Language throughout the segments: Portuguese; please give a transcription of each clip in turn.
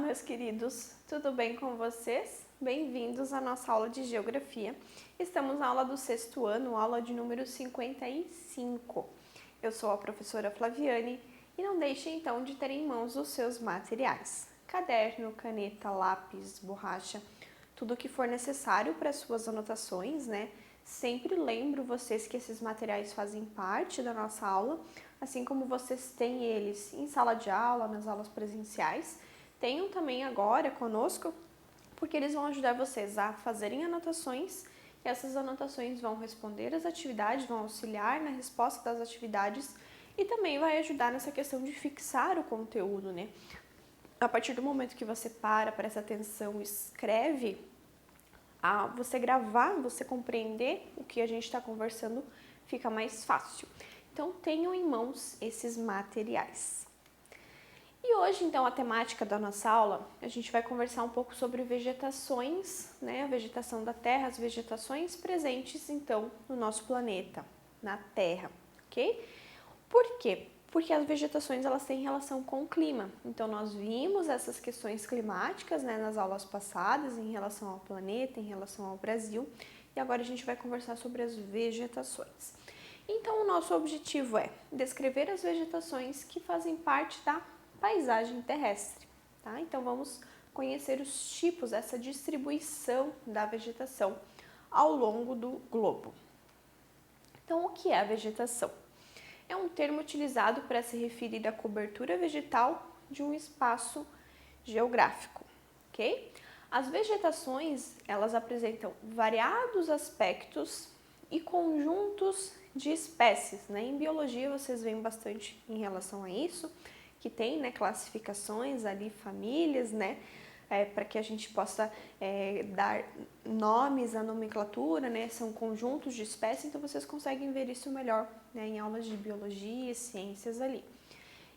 meus queridos, tudo bem com vocês? Bem-vindos à nossa aula de Geografia. Estamos na aula do sexto ano, aula de número 55. Eu sou a professora Flaviane e não deixe então de ter em mãos os seus materiais. Caderno, caneta, lápis, borracha, tudo o que for necessário para suas anotações, né? Sempre lembro vocês que esses materiais fazem parte da nossa aula, assim como vocês têm eles em sala de aula, nas aulas presenciais. Tenham também agora conosco, porque eles vão ajudar vocês a fazerem anotações e essas anotações vão responder as atividades, vão auxiliar na resposta das atividades e também vai ajudar nessa questão de fixar o conteúdo, né? A partir do momento que você presta atenção, escreve, você gravar, você compreender o que a gente está conversando, fica mais fácil. Então, tenham em mãos esses materiais. E hoje, então, a temática da nossa aula, a gente vai conversar um pouco sobre vegetações, né? A vegetação da Terra, as vegetações presentes, então, no nosso planeta, na Terra, ok? Por quê? Porque as vegetações, elas têm relação com o clima. Então, nós vimos essas questões climáticas, né, nas aulas passadas, em relação ao planeta, em relação ao Brasil, e agora a gente vai conversar sobre as vegetações. Então, o nosso objetivo é descrever as vegetações que fazem parte da paisagem terrestre, tá? Então, vamos conhecer os tipos, essa distribuição da vegetação ao longo do globo. Então, o que é a vegetação? É um termo utilizado para se referir à cobertura vegetal de um espaço geográfico, ok? As vegetações, elas apresentam variados aspectos e conjuntos de espécies, né? Em biologia vocês veem bastante em relação a isso, que tem, né, classificações ali, famílias, né, para que a gente possa dar nomes à nomenclatura, né, são conjuntos de espécies, então vocês conseguem ver isso melhor, né, em aulas de biologia e ciências ali.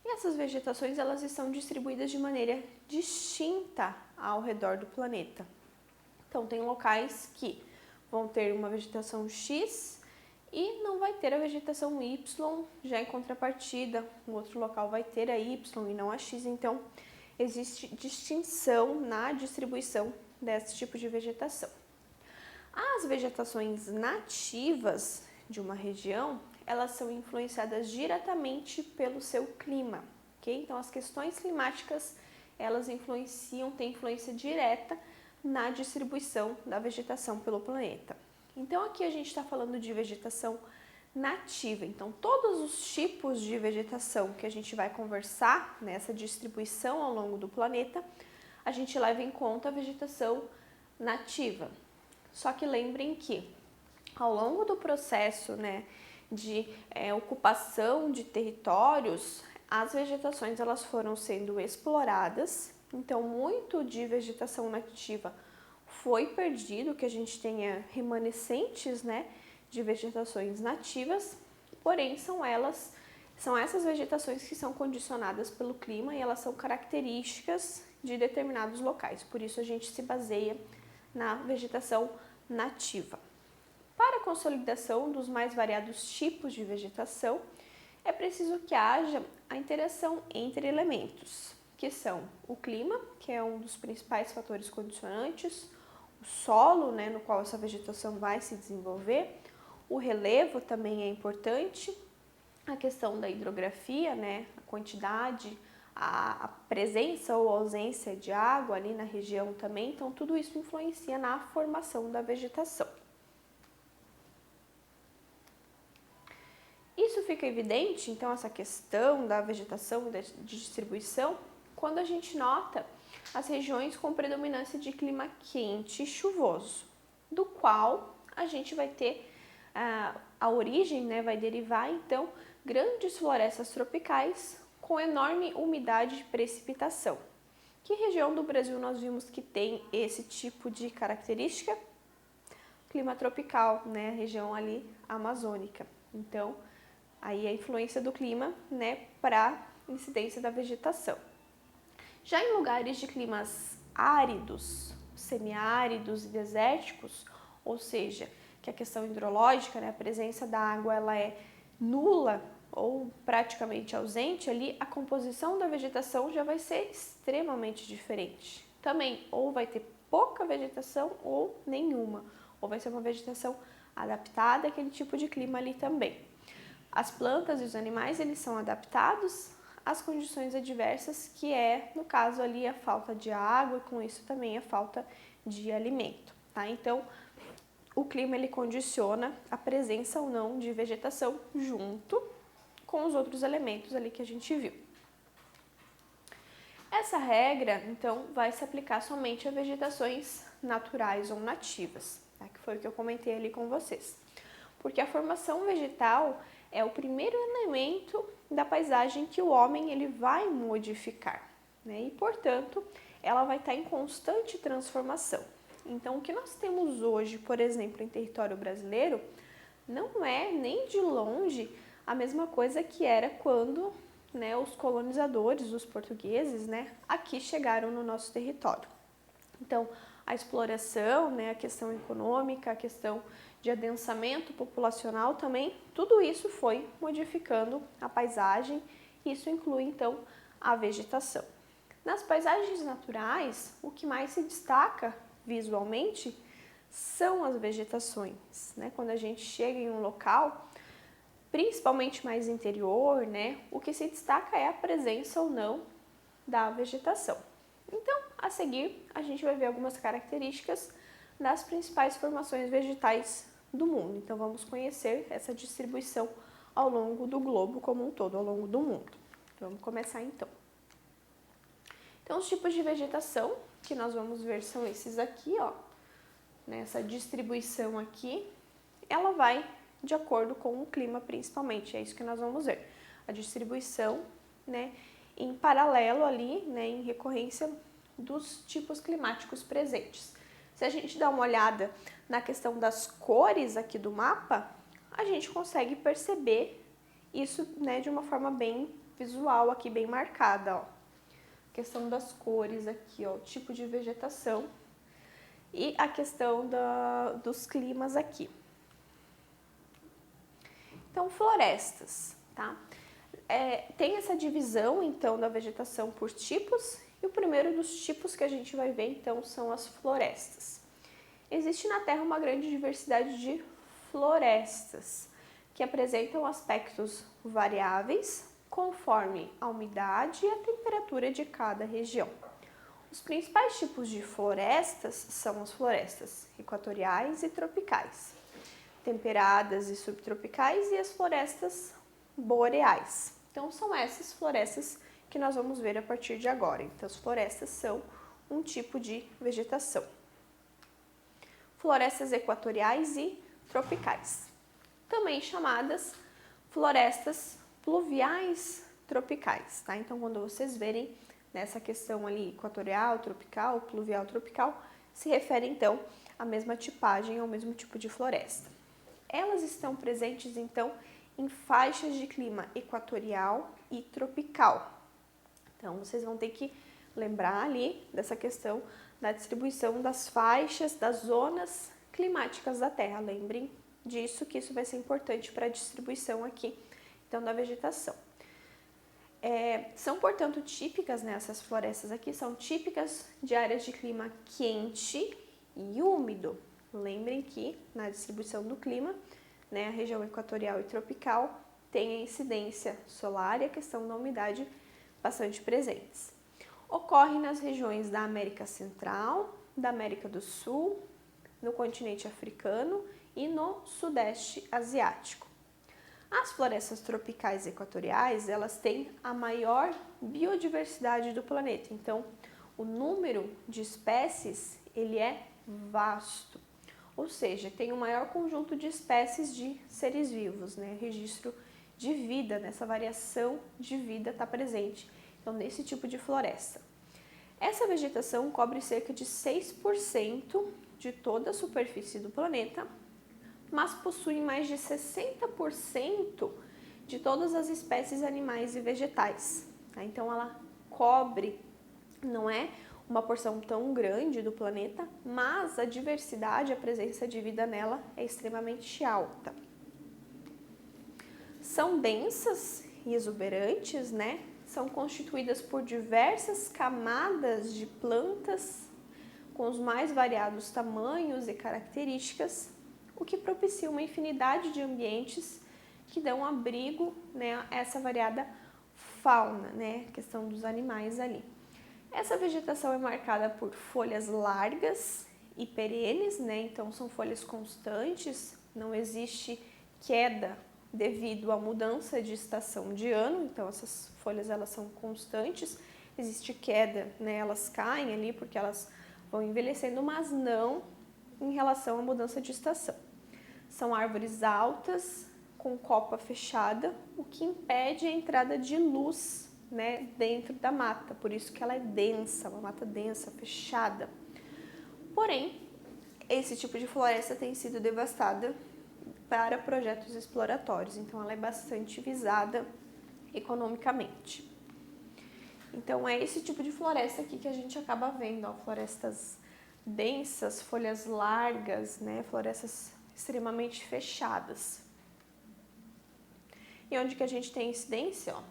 E essas vegetações, elas estão distribuídas de maneira distinta ao redor do planeta. Então, tem locais que vão ter uma vegetação X e não vai ter a vegetação Y, já em contrapartida, um outro local vai ter a Y e não a X, então existe distinção na distribuição desse tipo de vegetação. As vegetações nativas de uma região, elas são influenciadas diretamente pelo seu clima, ok? Então, as questões climáticas, elas têm influência direta na distribuição da vegetação pelo planeta. Então, aqui a gente está falando de vegetação nativa. Então, todos os tipos de vegetação que a gente vai conversar nessa distribuição ao longo do planeta, a gente leva em conta a vegetação nativa. Só que lembrem que, ao longo do processo, né, de ocupação de territórios, as vegetações elas foram sendo exploradas. Então, muito de vegetação nativa foi perdido, que a gente tenha remanescentes, né, de vegetações nativas, porém são essas vegetações que são condicionadas pelo clima e elas são características de determinados locais, por isso a gente se baseia na vegetação nativa. Para a consolidação dos mais variados tipos de vegetação, é preciso que haja a interação entre elementos, que são o clima, que é um dos principais fatores condicionantes, o solo, né, no qual essa vegetação vai se desenvolver, o relevo também é importante, a questão da hidrografia, né, a quantidade, a presença ou ausência de água ali na região também, então tudo isso influencia na formação da vegetação. Isso fica evidente, então, essa questão da vegetação de distribuição, quando a gente nota as regiões com predominância de clima quente e chuvoso, do qual a gente vai ter a origem, né, vai derivar, então, grandes florestas tropicais com enorme umidade de precipitação. Que região do Brasil nós vimos que tem esse tipo de característica? Clima tropical, né, a região ali amazônica. Então, aí a influência do clima, né, para a incidência da vegetação. Já em lugares de climas áridos, semiáridos e desérticos, ou seja, que a questão hidrológica, né, a presença da água ela é nula ou praticamente ausente ali, a composição da vegetação já vai ser extremamente diferente. Também, ou vai ter pouca vegetação ou nenhuma, ou vai ser uma vegetação adaptada àquele tipo de clima ali também. As plantas e os animais, eles são adaptados às condições adversas, que é, no caso ali, a falta de água e com isso também a falta de alimento, tá? Então, o clima ele condiciona a presença ou não de vegetação junto com os outros elementos ali que a gente viu. Essa regra, então, vai se aplicar somente a vegetações naturais ou nativas, tá? Que foi o que eu comentei ali com vocês. Porque a formação vegetal é o primeiro elemento da paisagem que o homem ele vai modificar, né? E, portanto, ela vai estar em constante transformação. Então, o que nós temos hoje, por exemplo, em território brasileiro, não é nem de longe a mesma coisa que era quando, né, os colonizadores, os portugueses, né, aqui chegaram no nosso território. Então, a exploração, né, a questão econômica, a questão de adensamento populacional também, tudo isso foi modificando a paisagem, isso inclui então a vegetação. Nas paisagens naturais, o que mais se destaca visualmente são as vegetações, né? Quando a gente chega em um local, principalmente mais interior, né, o que se destaca é a presença ou não da vegetação. Então, a seguir, a gente vai ver algumas características das principais formações vegetais do mundo. Então, vamos conhecer essa distribuição ao longo do globo como um todo, ao longo do mundo. Vamos começar então. Então, os tipos de vegetação que nós vamos ver são esses aqui, ó. Nessa distribuição aqui, ela vai de acordo com o clima principalmente, é isso que nós vamos ver. A distribuição, né, em paralelo ali, né, em recorrência dos tipos climáticos presentes. Se a gente dá uma olhada na questão das cores aqui do mapa, a gente consegue perceber isso, né, de uma forma bem visual aqui, bem marcada, ó. A questão das cores aqui, ó, o tipo de vegetação e a questão dos climas aqui. Então, florestas, tá? Tem essa divisão, então, da vegetação por tipos, e o primeiro dos tipos que a gente vai ver, então, são as florestas. Existe na Terra uma grande diversidade de florestas, que apresentam aspectos variáveis conforme a umidade e a temperatura de cada região. Os principais tipos de florestas são as florestas equatoriais e tropicais, temperadas e subtropicais e as florestas boreais. Então, são essas florestas que nós vamos ver a partir de agora. Então, as florestas são um tipo de vegetação. Florestas equatoriais e tropicais, também chamadas florestas pluviais tropicais, tá? Então, quando vocês verem nessa questão ali equatorial, tropical, pluvial, tropical, se refere então à mesma tipagem, ao mesmo tipo de floresta. Elas estão presentes, então, em faixas de clima equatorial e tropical. Então, vocês vão ter que lembrar ali dessa questão da distribuição das faixas, das zonas climáticas da Terra. Lembrem disso, que isso vai ser importante para a distribuição aqui, então, da vegetação. São, portanto, típicas, né, essas florestas aqui, são típicas de áreas de clima quente e úmido. Lembrem que na distribuição do clima, né, a região equatorial e tropical tem a incidência solar e a questão da umidade bastante presentes. Ocorre nas regiões da América Central, da América do Sul, no continente africano e no Sudeste Asiático. As florestas tropicais e equatoriais, elas têm a maior biodiversidade do planeta. Então, o número de espécies, ele é vasto. Ou seja, tem o maior conjunto de espécies de seres vivos, né? Registro de vida, nessa variação de vida está presente, então, nesse tipo de floresta. Essa vegetação cobre cerca de 6% de toda a superfície do planeta, mas possui mais de 60% de todas as espécies animais e vegetais, tá? Então, ela cobre, não é uma porção tão grande do planeta, mas a diversidade, a presença de vida nela é extremamente alta. São densas e exuberantes, né? São constituídas por diversas camadas de plantas com os mais variados tamanhos e características, o que propicia uma infinidade de ambientes que dão abrigo, né, a essa variada fauna, né, a questão dos animais ali. Essa vegetação é marcada por folhas largas e perenes, né, então são folhas constantes, não existe queda devido à mudança de estação de ano, então essas folhas elas são constantes, existe queda, né, elas caem ali porque elas vão envelhecendo, mas não em relação à mudança de estação. São árvores altas, com copa fechada, o que impede a entrada de luz, né, dentro da mata, por isso que ela é densa, uma mata densa, fechada. Porém, esse tipo de floresta tem sido devastada para projetos exploratórios, então ela é bastante visada economicamente. Então é esse tipo de floresta aqui que a gente acaba vendo, ó, florestas densas, folhas largas, né, florestas extremamente fechadas. E onde que a gente tem incidência, ó?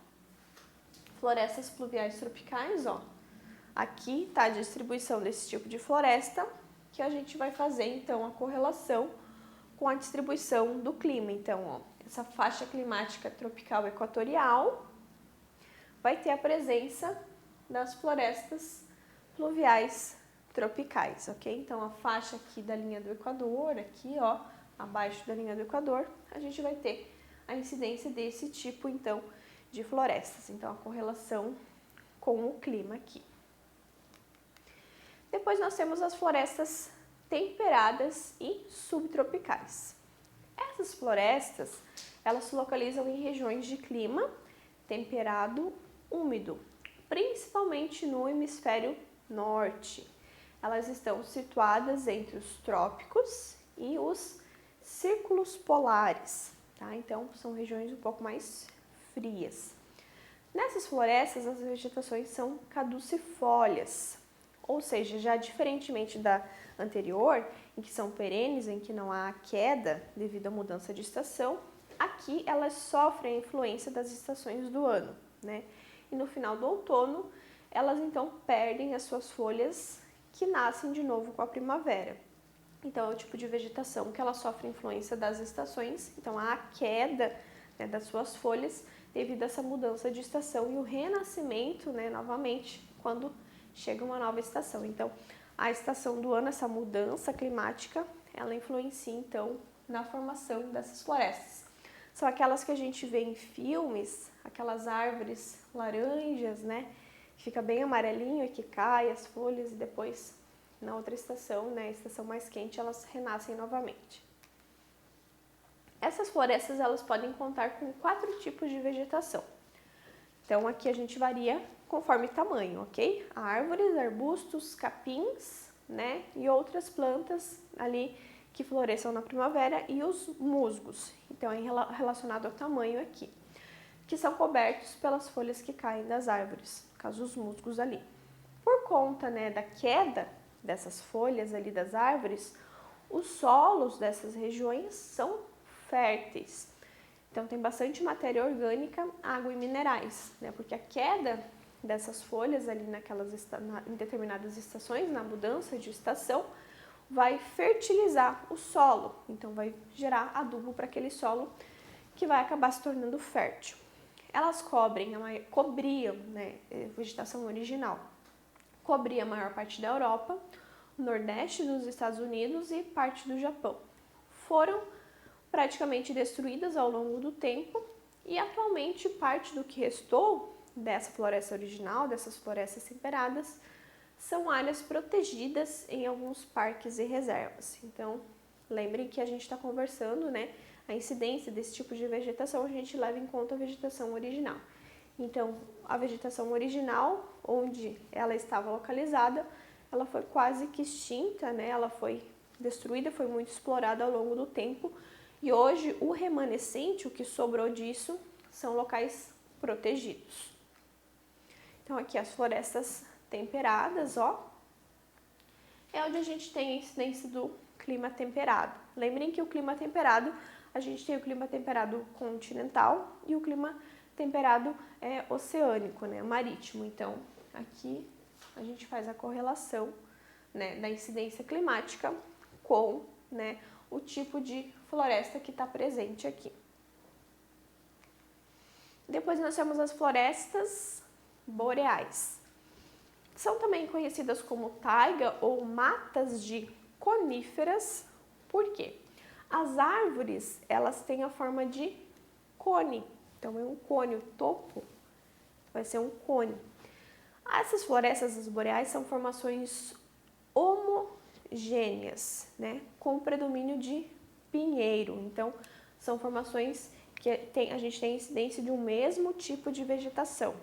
Florestas pluviais tropicais, ó. Aqui está a distribuição desse tipo de floresta, que a gente vai fazer então a correlação com a distribuição do clima. Então, ó, essa faixa climática tropical equatorial vai ter a presença das florestas pluviais tropicais, ok? Então, a faixa aqui da linha do Equador, aqui, ó, abaixo da linha do Equador, a gente vai ter a incidência desse tipo, então, de florestas. Então, a correlação com o clima aqui. Depois nós temos as florestas temperadas e subtropicais. Essas florestas, elas se localizam em regiões de clima temperado úmido, principalmente no hemisfério norte. Elas estão situadas entre os trópicos e os círculos polares, tá? Então, são regiões um pouco mais frias. Nessas florestas, as vegetações são caducifólias, ou seja, já diferentemente da anterior, em que são perenes, em que não há queda devido à mudança de estação, aqui elas sofrem a influência das estações do ano, né? E no final do outono, elas então perdem as suas folhas que nascem de novo com a primavera. Então, é o tipo de vegetação que ela sofre influência das estações, então há a queda, né, das suas folhas devido a essa mudança de estação e o renascimento, né, novamente, quando chega uma nova estação. Então, a estação do ano, essa mudança climática, ela influencia, então, na formação dessas florestas. São aquelas que a gente vê em filmes, aquelas árvores laranjas, né, que fica bem amarelinho e que cai as folhas e depois, na outra estação, né, a estação mais quente, elas renascem novamente. Essas florestas, elas podem contar com 4 tipos de vegetação. Então, aqui a gente varia conforme tamanho, ok? Árvores, arbustos, capins, né? E outras plantas ali que floresçam na primavera e os musgos. Então, é relacionado ao tamanho aqui, que são cobertos pelas folhas que caem das árvores, no caso os musgos ali. Por conta, né, da queda dessas folhas ali das árvores, os solos dessas regiões são férteis. Então, tem bastante matéria orgânica, água e minerais, né? Porque a queda dessas folhas ali em determinadas estações, na mudança de estação, vai fertilizar o solo. Então, vai gerar adubo para aquele solo que vai acabar se tornando fértil. Elas cobriam, né, vegetação original, cobria a maior parte da Europa, o nordeste dos Estados Unidos e parte do Japão. Foram praticamente destruídas ao longo do tempo e atualmente parte do que restou dessa floresta original, dessas florestas temperadas, são áreas protegidas em alguns parques e reservas. Então, lembrem que a gente está conversando, né, a incidência desse tipo de vegetação, a gente leva em conta a vegetação original. Então, a vegetação original, onde ela estava localizada, ela foi quase que extinta, né, ela foi destruída, foi muito explorada ao longo do tempo. E hoje, o remanescente, o que sobrou disso, são locais protegidos. Então, aqui as florestas temperadas, ó, é onde a gente tem a incidência do clima temperado. Lembrem que o clima temperado, a gente tem o clima temperado continental e o clima temperado oceânico, né, marítimo. Então, aqui a gente faz a correlação, né, da incidência climática com, né, o tipo de floresta que está presente aqui. Depois nós temos as florestas boreais. São também conhecidas como taiga ou matas de coníferas. Por quê? As árvores, elas têm a forma de cone. Então, é um cone, o topo vai ser um cone. Essas florestas boreais são formações homogêneas, né, com predomínio de pinheiro. Então, são formações que a gente tem incidência de um mesmo tipo de vegetação.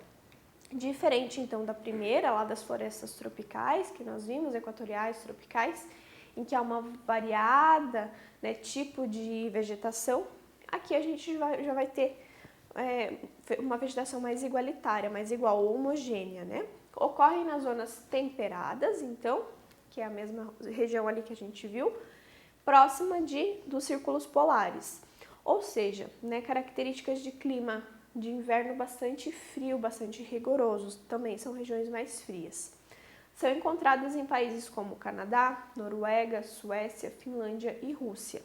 Diferente, então, da primeira, lá das florestas tropicais, que nós vimos, equatoriais, tropicais, em que há uma variada, né, tipo de vegetação, aqui a gente já vai ter uma vegetação mais igualitária, mais igual, homogênea, né? Ocorrem nas zonas temperadas, então, que é a mesma região ali que a gente viu, próxima dos círculos polares. Ou seja, né, características de clima de inverno bastante frio, bastante rigorosos, também são regiões mais frias. São encontradas em países como Canadá, Noruega, Suécia, Finlândia e Rússia.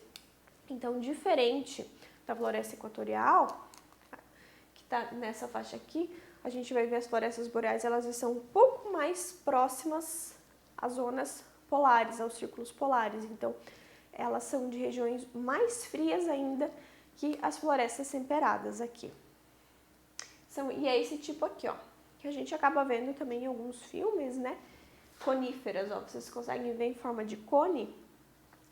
Então, diferente da floresta equatorial, que está nessa faixa aqui, a gente vai ver as florestas boreais, elas são um pouco mais próximas às zonas polares, aos círculos polares. Então, elas são de regiões mais frias ainda que as florestas temperadas aqui. E é esse tipo aqui, ó, que a gente acaba vendo também em alguns filmes, né? Coníferas, ó, vocês conseguem ver em forma de cone,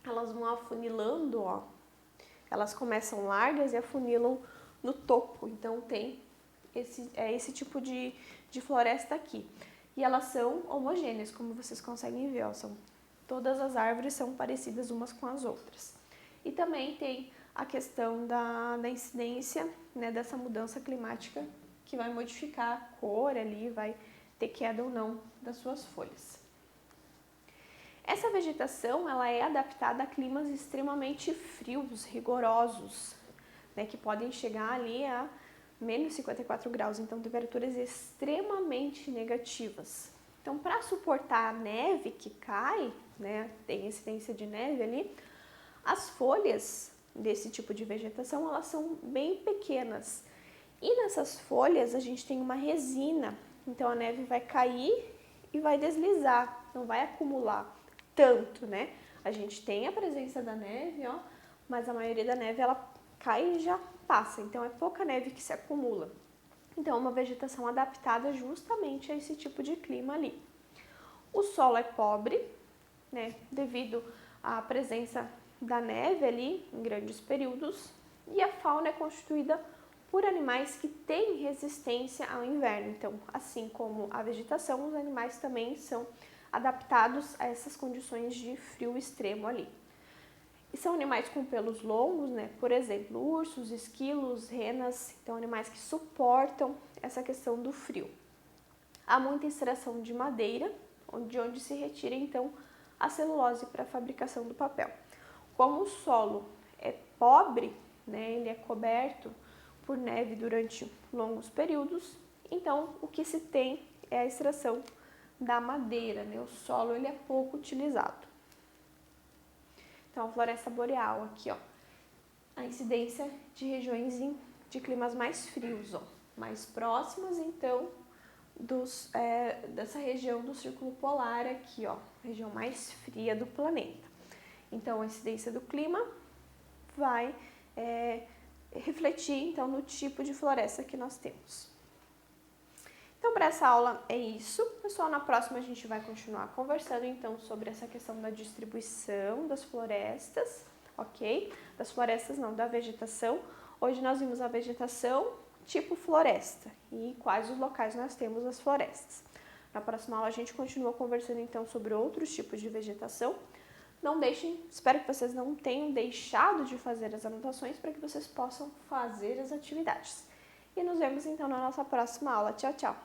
elas vão afunilando, ó. Elas começam largas e afunilam no topo, então tem esse tipo de floresta aqui. E elas são homogêneas, como vocês conseguem ver, ó, todas as árvores são parecidas umas com as outras. E também tem a questão da incidência, né, dessa mudança climática que vai modificar a cor ali, vai ter queda ou não das suas folhas. Essa vegetação, ela é adaptada a climas extremamente frios, rigorosos, né, que podem chegar ali a menos 54 graus, então temperaturas extremamente negativas. Então, para suportar a neve que cai, né, tem incidência de neve ali, as folhas desse tipo de vegetação, elas são bem pequenas. E nessas folhas a gente tem uma resina, então a neve vai cair e vai deslizar, não vai acumular tanto, né? A gente tem a presença da neve, ó, mas a maioria da neve ela cai e já passa, então é pouca neve que se acumula. Então é uma vegetação adaptada justamente a esse tipo de clima ali. O solo é pobre, né, devido à presença da neve ali em grandes períodos, e a fauna é constituída por animais que têm resistência ao inverno. Então, assim como a vegetação, os animais também são adaptados a essas condições de frio extremo ali. E são animais com pelos longos, né? Por exemplo, ursos, esquilos, renas, então animais que suportam essa questão do frio. Há muita extração de madeira, de onde se retira então a celulose para a fabricação do papel. Como o solo é pobre, né? Ele é coberto por neve durante longos períodos, então o que se tem é a extração da madeira, né? O solo ele é pouco utilizado. Então, a floresta boreal aqui, ó, a incidência de regiões de climas mais frios, ó, mais próximas, então, dessa região do círculo polar aqui, ó, região mais fria do planeta. Então, a incidência do clima vai refletir, então, no tipo de floresta que nós temos. Então, para essa aula é isso. Pessoal, na próxima a gente vai continuar conversando, então, sobre essa questão da distribuição das florestas, ok? Das florestas não, da vegetação. Hoje nós vimos a vegetação tipo floresta e quais os locais nós temos as florestas. Na próxima aula a gente continua conversando, então, sobre outros tipos de vegetação. Não deixem, espero que vocês não tenham deixado de fazer as anotações para que vocês possam fazer as atividades. E nos vemos, então, na nossa próxima aula. Tchau, tchau!